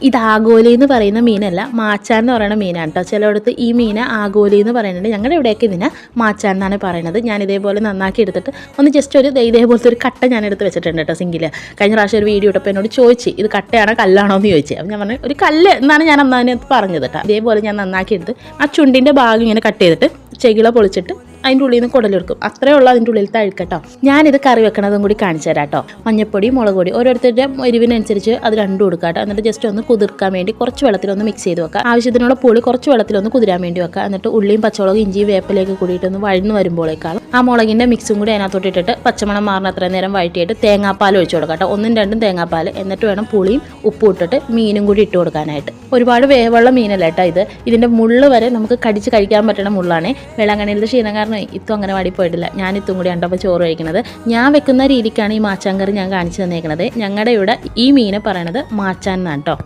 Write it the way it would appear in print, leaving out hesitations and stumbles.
ഇത് ആഗോലി എന്ന് പറയുന്ന മീനല്ല, മാച്ചാൻ എന്ന് പറയുന്ന മീനാണ് കേട്ടോ. ചിലയിടത്ത് ഈ മീനെ ആഗോലി എന്ന് പറയുന്നുണ്ട്. ഞങ്ങളുടെ ഇവിടെയൊക്കെ ഇതിനെ മാച്ചാൻ എന്നാണ് പറയുന്നത്. ഞാൻ ഇതേപോലെ നന്നാക്കി എടുത്തിട്ട് ഒന്ന് ജസ്റ്റ് ഒരു ഇതേപോലത്തെ ഒരു കട്ട ഞാൻ എടുത്ത് വെച്ചിട്ടുണ്ട് കേട്ടോ സിങ്കിൽ. കഴിഞ്ഞ പ്രാവശ്യം ഒരു വീഡിയോ ഇട്ടപ്പോൾ എന്നോട് ചോദിച്ചു ഇത് കട്ടയാണോ കല്ലാണോ എന്ന് ചോദിച്ചു. അപ്പം ഞാൻ പറഞ്ഞു ഒരു കല്ല് എന്നാണ് ഞാൻ അന്നതിനകത്ത് പറഞ്ഞത് കേട്ടോ. ഇതേപോലെ ഞാൻ നന്നാക്കി എടുത്ത് ആ ചുണ്ടിൻ്റെ ഭാഗം ഇങ്ങനെ കട്ട് ചെയ്തിട്ട് ചെകിള പൊളിച്ചിട്ട് അതിൻ്റെ ഉള്ളിൽ നിന്ന് കുടലെടുക്കും. അത്രയേ ഉള്ളൂ അതിൻ്റെ ഉള്ളിൽ തഴുക്കട്ടോ. ഞാനിത് കറി വെക്കണതും കൂടി കാണിച്ചു തരാം കേട്ടോ. മഞ്ഞപ്പൊടി, മുളക് പൊടി ഓരോരുത്തരുടെ എരിവിനനുസരിച്ച് അത് രണ്ടും കൊടുക്കാം കേട്ടോ. എന്നിട്ട് ജസ്റ്റ് ഒന്ന് കുതിർക്കാൻ വേണ്ടി കുറച്ച് വെള്ളത്തിലൊന്ന് മിക്സ് ചെയ്ത് വെക്കുക. ആവശ്യത്തിനുള്ള പുളി കുറച്ച് വെള്ളത്തിലൊന്ന് കുതിരാൻ വേണ്ടി വെക്കുക. എന്നിട്ട് ഉള്ളിയും പച്ചമുളകും ഇഞ്ചിയും വേപ്പിലേക്ക് കൂടിയിട്ട് ഒന്ന് വഴന്ന് വരുമ്പോഴേക്കാളും ആ മുളകിൻ്റെ മിക്സും കൂടി അതിനകത്തോട്ട് ഇട്ടിട്ട് പച്ചമണം മാറുന്ന അത്രയും നേരം വഴറ്റിയിട്ട് തേങ്ങാപ്പാൽ ഒഴിച്ചു കൊടുക്കാം കേട്ടോ. 1-2 തേങ്ങാപ്പാൽ. എന്നിട്ട് വേണം പുളിയും ഉപ്പും ഇട്ടിട്ട് മീനും കൂടി ഇട്ട് കൊടുക്കാനായിട്ട്. ഒരുപാട് വേവുള്ള മീനല്ല കേട്ടോ ഇത്. ഇതിൻ്റെ മുള്ള് വരെ നമുക്ക് കടിച്ച് കഴിക്കാൻ പറ്റുന്ന മുള്ളാണ്. വെള്ളാങ്കണ്ണിയിലത്തെ ക്ഷീണം കാരണം ഇത്തും അങ്ങനെ വാടി പോയിട്ടില്ല. ഞാൻ ഇത്തും കൂടി കണ്ടപ്പോൾ ചോറ് കഴിക്കുന്നത്. ഞാൻ വെക്കുന്ന രീതിക്കാണ് ഈ മാച്ചാൻ കറി ഞാൻ കാണിച്ചു തന്നേക്കുന്നത്. ഞങ്ങളുടെ ഇവിടെ ഈ മീനെ പറയണത് മാച്ചാൻ എന്നാണ് കേട്ടോ.